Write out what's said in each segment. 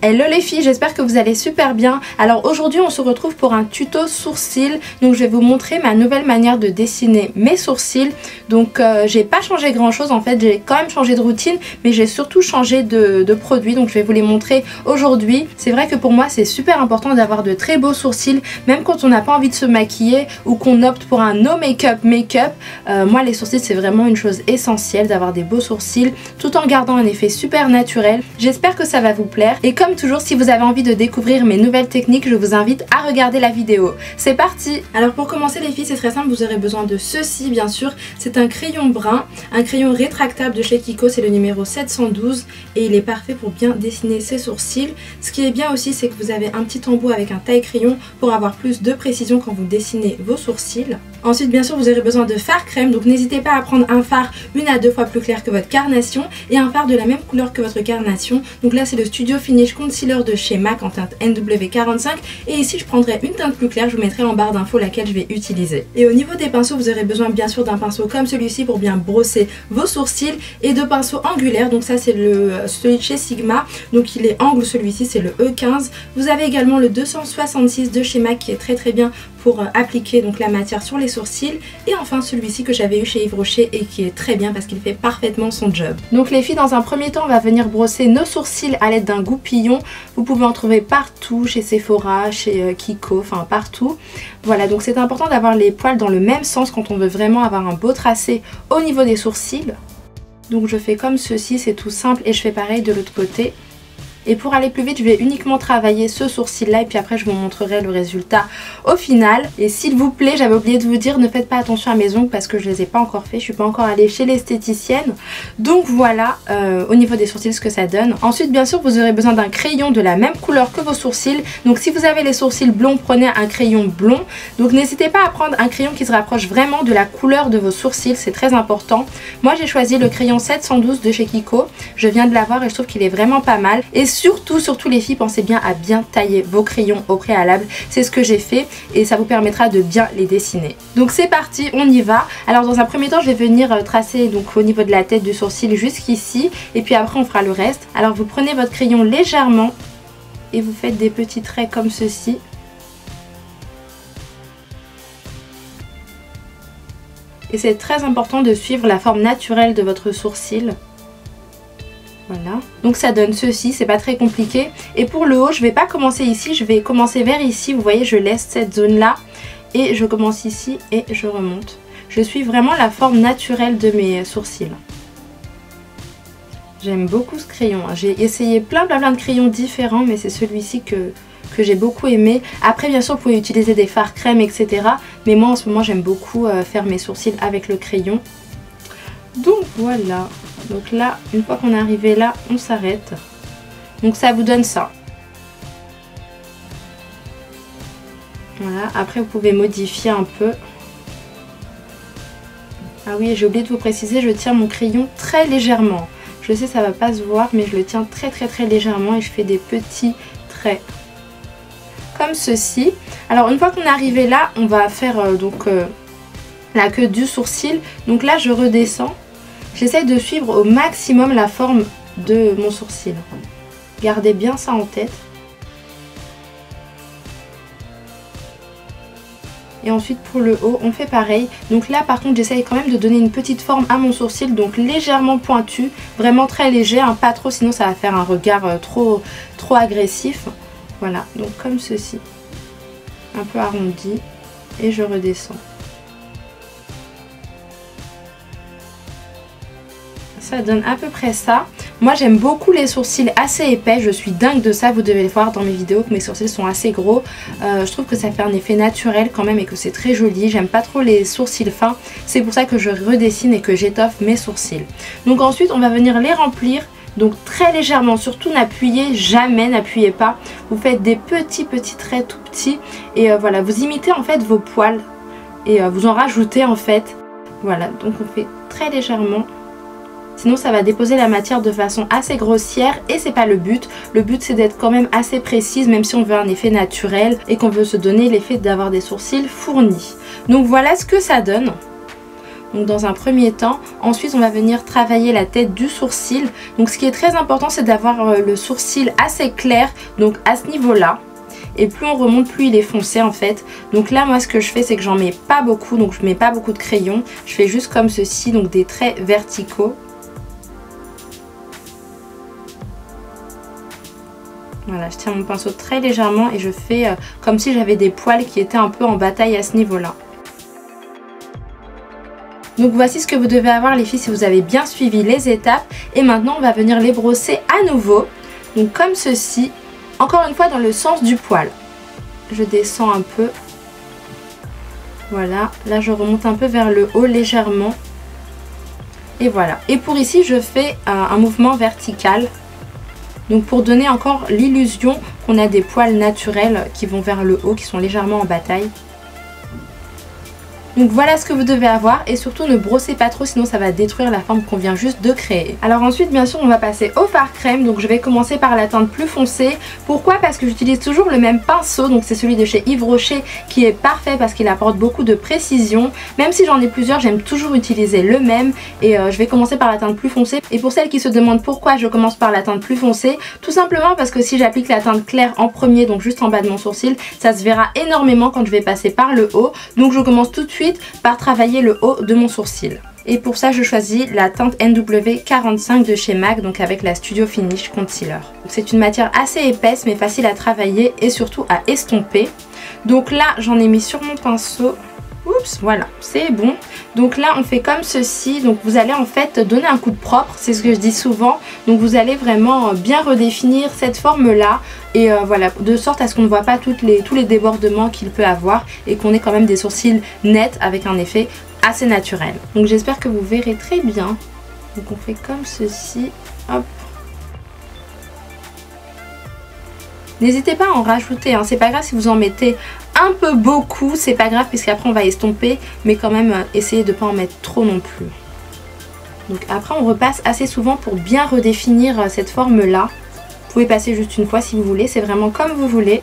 Hello les filles, j'espère que vous allez super bien. Alors aujourd'hui on se retrouve pour un tuto sourcils. Donc je vais vous montrer ma nouvelle manière de dessiner mes sourcils. Donc j'ai pas changé grand chose en fait, j'ai quand même changé de routine, mais j'ai surtout changé de produit. Donc je vais vous les montrer aujourd'hui. C'est vrai que pour moi c'est super important d'avoir de très beaux sourcils, même quand on n'a pas envie de se maquiller ou qu'on opte pour un no make-up moi les sourcils c'est vraiment une chose essentielle, d'avoir des beaux sourcils tout en gardant un effet super naturel. J'espère que ça va vous plaire et comme toujours, si vous avez envie de découvrir mes nouvelles techniques, je vous invite à regarder la vidéo. C'est parti! Alors pour commencer les filles, c'est très simple, vous aurez besoin de ceci bien sûr. C'est un crayon brun, un crayon rétractable de chez Kiko, c'est le numéro 712 et il est parfait pour bien dessiner ses sourcils. Ce qui est bien aussi, c'est que vous avez un petit embout avec un taille-crayon pour avoir plus de précision quand vous dessinez vos sourcils. Ensuite bien sûr, vous aurez besoin de fard crème, donc n'hésitez pas à prendre un fard 1 à 2 fois plus clair que votre carnation et un fard de la même couleur que votre carnation. Donc là c'est le Studio Finish Concealer de chez MAC en teinte NW45 et ici je prendrai une teinte plus claire, je vous mettrai en barre d'infos laquelle je vais utiliser. Et au niveau des pinceaux, vous aurez besoin bien sûr d'un pinceau comme celui-ci pour bien brosser vos sourcils et de pinceaux angulaires. Donc ça c'est celui de chez Sigma, donc il est angle, celui-ci c'est le E15. Vous avez également le 266 de chez MAC qui est très bien pour appliquer donc la matière sur les sourcils, et enfin celui-ci que j'avais eu chez Yves Rocher et qui est très bien parce qu'il fait parfaitement son job. Donc les filles, dans un premier temps on va venir brosser nos sourcils à l'aide d'un goupillon. Vous pouvez en trouver partout, chez Sephora, chez Kiko, enfin partout. Voilà, donc c'est important d'avoir les poils dans le même sens quand on veut vraiment avoir un beau tracé au niveau des sourcils. Donc je fais comme ceci, c'est tout simple, et je fais pareil de l'autre côté. Et pour aller plus vite, je vais uniquement travailler ce sourcil là et puis après je vous montrerai le résultat au final. Et s'il vous plaît, j'avais oublié de vous dire, ne faites pas attention à mes ongles parce que je les ai pas encore fait, je suis pas encore allée chez l'esthéticienne. Donc voilà au niveau des sourcils ce que ça donne. Ensuite bien sûr vous aurez besoin d'un crayon de la même couleur que vos sourcils. Donc si vous avez les sourcils blonds, prenez un crayon blond. Donc n'hésitez pas à prendre un crayon qui se rapproche vraiment de la couleur de vos sourcils, c'est très important. Moi j'ai choisi le crayon 712 de chez Kiko, je viens de l'avoir et je trouve qu'il est vraiment pas mal. Et surtout les filles, pensez bien à bien tailler vos crayons au préalable. C'est ce que j'ai fait et ça vous permettra de bien les dessiner. Donc c'est parti, on y va. Alors dans un premier temps, je vais venir tracer donc au niveau de la tête du sourcil jusqu'ici et puis après on fera le reste. Alors vous prenez votre crayon légèrement et vous faites des petits traits comme ceci. Et c'est très important de suivre la forme naturelle de votre sourcil. Voilà, donc ça donne ceci, c'est pas très compliqué. Et pour le haut, je vais pas commencer ici, je vais commencer vers ici. Vous voyez, je laisse cette zone là et je commence ici et je remonte. Je suis vraiment la forme naturelle de mes sourcils. J'aime beaucoup ce crayon, j'ai essayé plein de crayons différents, mais c'est celui-ci que j'ai beaucoup aimé. Après bien sûr vous pouvez utiliser des fards crème etc, mais moi en ce moment j'aime beaucoup faire mes sourcils avec le crayon. Donc voilà, donc là une fois qu'on est arrivé là on s'arrête. Donc ça vous donne ça. Voilà, après vous pouvez modifier un peu. Ah oui, j'ai oublié de vous préciser, je tiens mon crayon très légèrement. Je sais ça va pas se voir mais je le tiens très légèrement et je fais des petits traits. Comme ceci. Alors une fois qu'on est arrivé là, on va faire la queue du sourcil. Donc là je redescends. J'essaye de suivre au maximum la forme de mon sourcil. Gardez bien ça en tête. Et ensuite pour le haut, on fait pareil. Donc là par contre, j'essaye quand même de donner une petite forme à mon sourcil. Donc légèrement pointu, vraiment très léger, hein, pas trop, sinon ça va faire un regard trop agressif. Voilà, donc comme ceci. Un peu arrondi. Et je redescends. Ça donne à peu près ça. Moi j'aime beaucoup les sourcils assez épais, je suis dingue de ça, vous devez le voir dans mes vidéos que mes sourcils sont assez gros. Je trouve que ça fait un effet naturel quand même et que c'est très joli. J'aime pas trop les sourcils fins, c'est pour ça que je redessine et que j'étoffe mes sourcils. Donc ensuite on va venir les remplir, donc très légèrement, surtout n'appuyez jamais, n'appuyez pas. Vous faites des petits traits tout petits et voilà, vous imitez en fait vos poils et vous en rajoutez en fait. Voilà, donc on fait très légèrement. Sinon ça va déposer la matière de façon assez grossière et c'est pas le but. Le but c'est d'être quand même assez précise même si on veut un effet naturel et qu'on veut se donner l'effet d'avoir des sourcils fournis. Donc voilà ce que ça donne. Donc dans un premier temps, ensuite on va venir travailler la tête du sourcil. Donc ce qui est très important, c'est d'avoir le sourcil assez clair, donc à ce niveau-là. Et plus on remonte, plus il est foncé en fait. Donc là moi ce que je fais, c'est que j'en mets pas beaucoup, donc je mets pas beaucoup de crayon. Je fais juste comme ceci, donc des traits verticaux. Voilà, je tiens mon pinceau très légèrement et je fais comme si j'avais des poils qui étaient un peu en bataille à ce niveau-là. Donc voici ce que vous devez avoir les filles si vous avez bien suivi les étapes. Et maintenant on va venir les brosser à nouveau. Donc comme ceci, encore une fois dans le sens du poil. Je descends un peu. Voilà, là je remonte un peu vers le haut légèrement. Et voilà. Et pour ici je fais un mouvement vertical. Donc pour donner encore l'illusion qu'on a des poils naturels qui vont vers le haut, qui sont légèrement en bataille. Donc voilà ce que vous devez avoir et surtout ne brossez pas trop sinon ça va détruire la forme qu'on vient juste de créer. Alors ensuite bien sûr on va passer au fard crème, donc je vais commencer par la teinte plus foncée. Pourquoi? Parce que j'utilise toujours le même pinceau, donc c'est celui de chez Yves Rocher qui est parfait parce qu'il apporte beaucoup de précision. Même si j'en ai plusieurs, j'aime toujours utiliser le même et je vais commencer par la teinte plus foncée. Et pour celles qui se demandent pourquoi je commence par la teinte plus foncée, tout simplement parce que si j'applique la teinte claire en premier, donc juste en bas de mon sourcil, ça se verra énormément quand je vais passer par le haut. Donc je commence tout de suite par travailler le haut de mon sourcil. Et pour ça je choisis la teinte NW45 de chez MAC, donc avec la Studio Finish Concealer. C'est une matière assez épaisse mais facile à travailler et surtout à estomper. Donc là j'en ai mis sur mon pinceau. Oups, voilà, c'est bon. Donc là on fait comme ceci, donc vous allez en fait donner un coup de propre, c'est ce que je dis souvent. Donc vous allez vraiment bien redéfinir cette forme là et voilà, de sorte à ce qu'on ne voit pas tous les débordements qu'il peut avoir et qu'on ait quand même des sourcils nets avec un effet assez naturel. Donc j'espère que vous verrez très bien. Donc on fait comme ceci, hop. N'hésitez pas à en rajouter, hein. C'est pas grave si vous en mettez un peu beaucoup, c'est pas grave puisqu'après on va estomper, mais quand même essayez de ne pas en mettre trop non plus. Donc après on repasse assez souvent pour bien redéfinir cette forme là. Vous pouvez passer juste une fois si vous voulez, c'est vraiment comme vous voulez.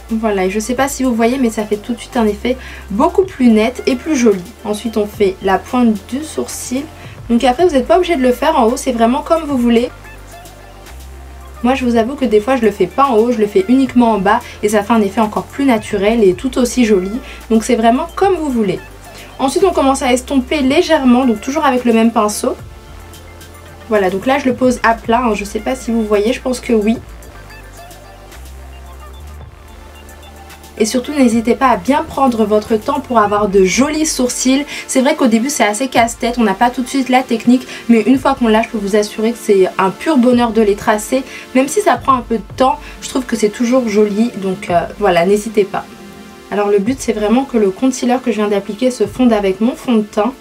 Voilà, et je sais pas si vous voyez mais ça fait tout de suite un effet beaucoup plus net et plus joli. Ensuite on fait la pointe du sourcil. Donc après vous n'êtes pas obligé de le faire en haut, c'est vraiment comme vous voulez. Moi je vous avoue que des fois je le fais pas en haut, je le fais uniquement en bas et ça fait un effet encore plus naturel et tout aussi joli. Donc c'est vraiment comme vous voulez. Ensuite on commence à estomper légèrement, donc toujours avec le même pinceau. Voilà, donc là je le pose à plat, hein. Je sais pas si vous voyez, je pense que oui. Et surtout n'hésitez pas à bien prendre votre temps pour avoir de jolis sourcils. C'est vrai qu'au début c'est assez casse-tête, on n'a pas tout de suite la technique, mais une fois qu'on l'a, je peux vous assurer que c'est un pur bonheur de les tracer. Même si ça prend un peu de temps, je trouve que c'est toujours joli, donc voilà, n'hésitez pas. Alors le but c'est vraiment que le concealer que je viens d'appliquer se fonde avec mon fond de teint.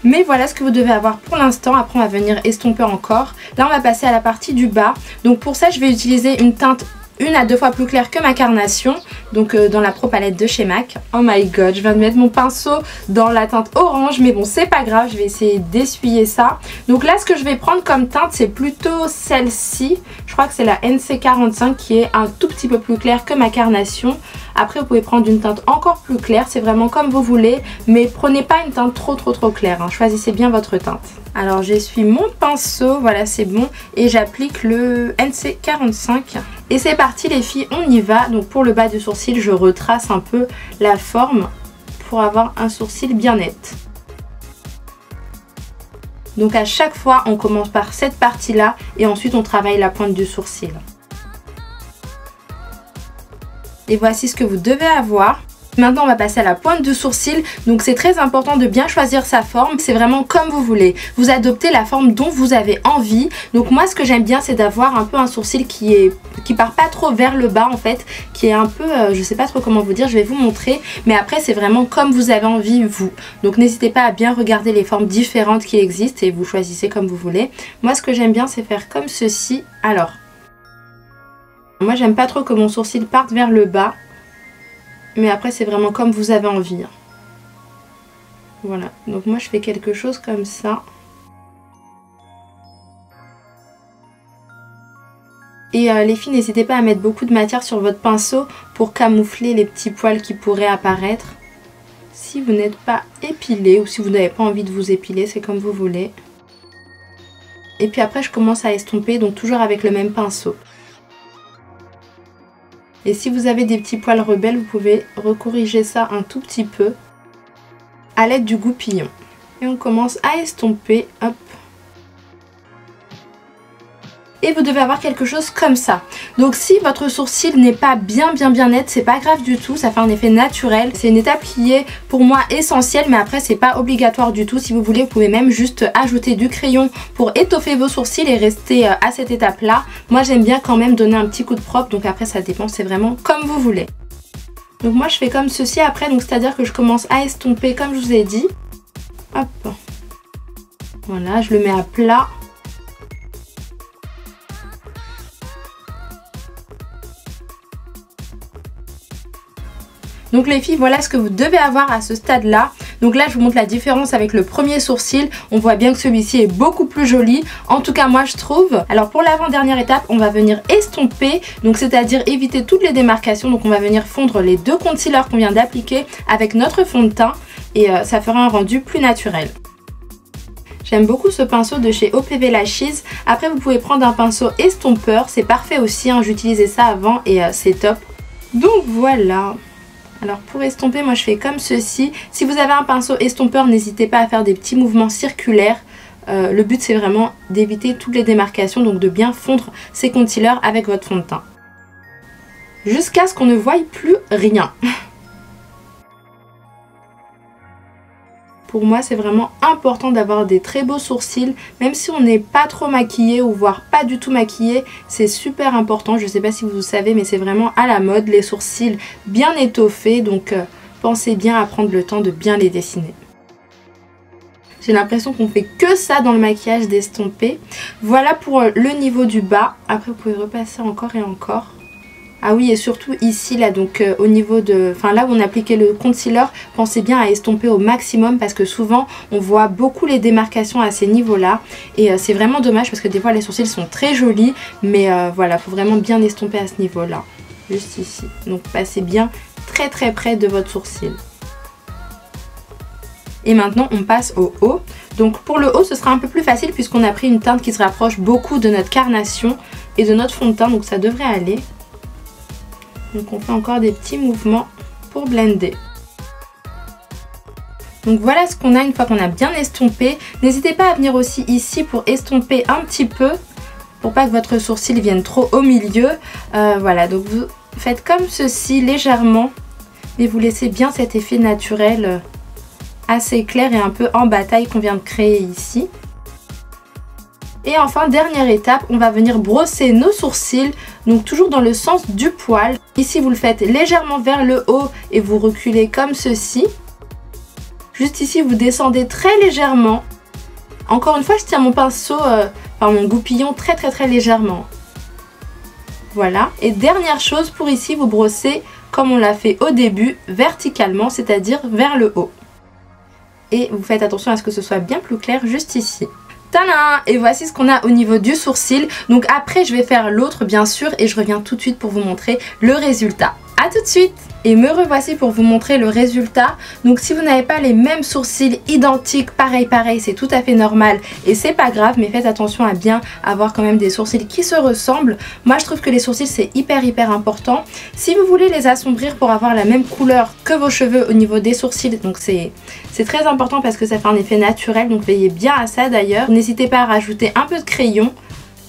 Mais voilà ce que vous devez avoir pour l'instant. Après on va venir estomper encore. Là on va passer à la partie du bas. Donc pour ça je vais utiliser une teinte 1 à 2 fois plus claire que ma carnation, donc dans la Pro Palette de chez MAC. Oh my god, je viens de mettre mon pinceau dans la teinte orange, mais bon c'est pas grave, je vais essayer d'essuyer ça. Donc là ce que je vais prendre comme teinte c'est plutôt celle-ci, je crois que c'est la NC45 qui est un tout petit peu plus claire que ma carnation. Après vous pouvez prendre une teinte encore plus claire, c'est vraiment comme vous voulez, mais prenez pas une teinte trop claire, hein. Choisissez bien votre teinte. Alors j'essuie mon pinceau, voilà c'est bon, et j'applique le NC45. Et c'est parti les filles, on y va. Donc pour le bas du sourcil, je retrace un peu la forme pour avoir un sourcil bien net. Donc à chaque fois, on commence par cette partie-là et ensuite on travaille la pointe du sourcil. Et voici ce que vous devez avoir. Maintenant on va passer à la pointe du sourcil, donc c'est très important de bien choisir sa forme, c'est vraiment comme vous voulez. Vous adoptez la forme dont vous avez envie. Donc moi ce que j'aime bien c'est d'avoir un peu un sourcil qui part pas trop vers le bas en fait, qui est un peu, je sais pas trop comment vous dire, je vais vous montrer, mais après c'est vraiment comme vous avez envie vous. Donc n'hésitez pas à bien regarder les formes différentes qui existent et vous choisissez comme vous voulez. Moi ce que j'aime bien c'est faire comme ceci. Alors, moi j'aime pas trop que mon sourcil parte vers le bas. Mais après c'est vraiment comme vous avez envie. Voilà, donc moi je fais quelque chose comme ça. Et les filles, n'hésitez pas à mettre beaucoup de matière sur votre pinceau pour camoufler les petits poils qui pourraient apparaître. Si vous n'êtes pas épilé ou si vous n'avez pas envie de vous épiler, c'est comme vous voulez. Et puis après, je commence à estomper, donc toujours avec le même pinceau. Et si vous avez des petits poils rebelles, vous pouvez recorriger ça un tout petit peu à l'aide du goupillon. Et on commence à estomper, hop. Et vous devez avoir quelque chose comme ça. Donc si votre sourcil n'est pas bien net, c'est pas grave du tout, ça fait un effet naturel. C'est une étape qui est pour moi essentielle, mais après c'est pas obligatoire du tout. Si vous voulez, vous pouvez même juste ajouter du crayon pour étoffer vos sourcils et rester à cette étape là. Moi j'aime bien quand même donner un petit coup de propre, donc après ça dépend, c'est vraiment comme vous voulez. Donc moi je fais comme ceci après, donc c'est-à-dire que je commence à estomper comme je vous ai dit. Hop. Voilà, je le mets à plat. Donc les filles, voilà ce que vous devez avoir à ce stade là. Donc là je vous montre la différence avec le premier sourcil. On voit bien que celui-ci est beaucoup plus joli. En tout cas moi je trouve. Alors pour l'avant-dernière étape, on va venir estomper. Donc c'est-à-dire éviter toutes les démarcations. Donc on va venir fondre les deux concealers qu'on vient d'appliquer avec notre fond de teint. Et ça fera un rendu plus naturel. J'aime beaucoup ce pinceau de chez OPV Lashes. Après vous pouvez prendre un pinceau estompeur. C'est parfait aussi, hein. J'utilisais ça avant et c'est top. Donc voilà. Alors pour estomper, moi je fais comme ceci. Si vous avez un pinceau estompeur, n'hésitez pas à faire des petits mouvements circulaires. Le but c'est vraiment d'éviter toutes les démarcations, donc de bien fondre ces concealers avec votre fond de teint. Jusqu'à ce qu'on ne voie plus rien. Pour moi c'est vraiment important d'avoir des très beaux sourcils. Même si on n'est pas trop maquillé ou voire pas du tout maquillé, c'est super important. Je ne sais pas si vous savez, mais c'est vraiment à la mode les sourcils bien étoffés. Donc pensez bien à prendre le temps de bien les dessiner. J'ai l'impression qu'on fait que ça dans le maquillage, d'estomper. Voilà pour le niveau du bas. Après vous pouvez repasser encore et encore. Ah oui, et surtout ici là, donc au niveau de, enfin là où on appliquait le concealer, pensez bien à estomper au maximum parce que souvent on voit beaucoup les démarcations à ces niveaux là et c'est vraiment dommage parce que des fois les sourcils sont très jolis, mais voilà, faut vraiment bien estomper à ce niveau là, juste ici. Donc passez bien très près de votre sourcil. Et maintenant on passe au haut. Donc pour le haut ce sera un peu plus facile puisqu'on a pris une teinte qui se rapproche beaucoup de notre carnation et de notre fond de teint, donc ça devrait aller. Donc on fait encore des petits mouvements pour blender. Donc voilà ce qu'on a une fois qu'on a bien estompé. N'hésitez pas à venir aussi ici pour estomper un petit peu, pour pas que votre sourcil vienne trop au milieu. Voilà, donc vous faites comme ceci légèrement, mais vous laissez bien cet effet naturel assez clair et un peu en bataille qu'on vient de créer ici. Et enfin, dernière étape, on va venir brosser nos sourcils, donc toujours dans le sens du poil. Ici, vous le faites légèrement vers le haut et vous reculez comme ceci. Juste ici, vous descendez très légèrement. Encore une fois, je tiens mon pinceau, mon goupillon très légèrement. Voilà. Et dernière chose, pour ici, vous brossez comme on l'a fait au début, verticalement, c'est-à-dire vers le haut. Et vous faites attention à ce que ce soit bien plus clair juste ici. Tadam! Et voici ce qu'on a au niveau du sourcil. Donc après je vais faire l'autre bien sûr et je reviens tout de suite pour vous montrer le résultat. A tout de suite! Et me revoici pour vous montrer le résultat. Donc si vous n'avez pas les mêmes sourcils identiques, pareil, c'est tout à fait normal et c'est pas grave, mais faites attention à bien avoir quand même des sourcils qui se ressemblent. Moi je trouve que les sourcils c'est hyper important. Si vous voulez les assombrir pour avoir la même couleur que vos cheveux au niveau des sourcils, donc c'est très important parce que ça fait un effet naturel, donc veillez bien à ça d'ailleurs. N'hésitez pas à rajouter un peu de crayon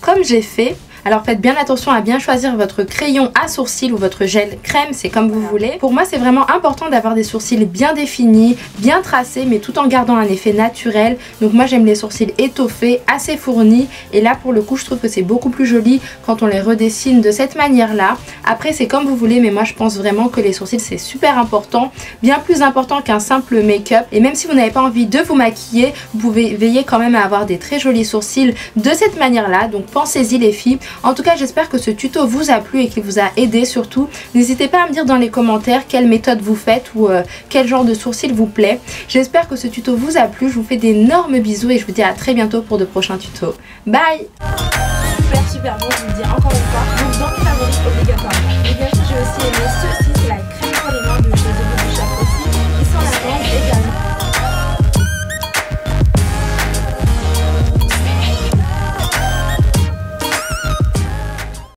comme j'ai fait. Alors faites bien attention à bien choisir votre crayon à sourcils ou votre gel crème, c'est comme vous voulez. Pour moi c'est vraiment important d'avoir des sourcils bien définis, bien tracés, mais tout en gardant un effet naturel. Donc moi j'aime les sourcils étoffés, assez fournis, et là pour le coup je trouve que c'est beaucoup plus joli quand on les redessine de cette manière là. Après c'est comme vous voulez, mais moi je pense vraiment que les sourcils c'est super important, bien plus important qu'un simple make-up. Et même si vous n'avez pas envie de vous maquiller, vous pouvez veiller quand même à avoir des très jolis sourcils de cette manière là, donc pensez-y les filles. En tout cas j'espère que ce tuto vous a plu et qu'il vous a aidé surtout. N'hésitez pas à me dire dans les commentaires quelle méthode vous faites ou quel genre de sourcils vous plaît. J'espère que ce tuto vous a plu, je vous fais d'énormes bisous et je vous dis à très bientôt pour de prochains tutos. Bye! super bon, je vous le dis encore une fois. Donc dans mes favoris obligatoirement. Mais bien sûr j'ai aussi aimé ceux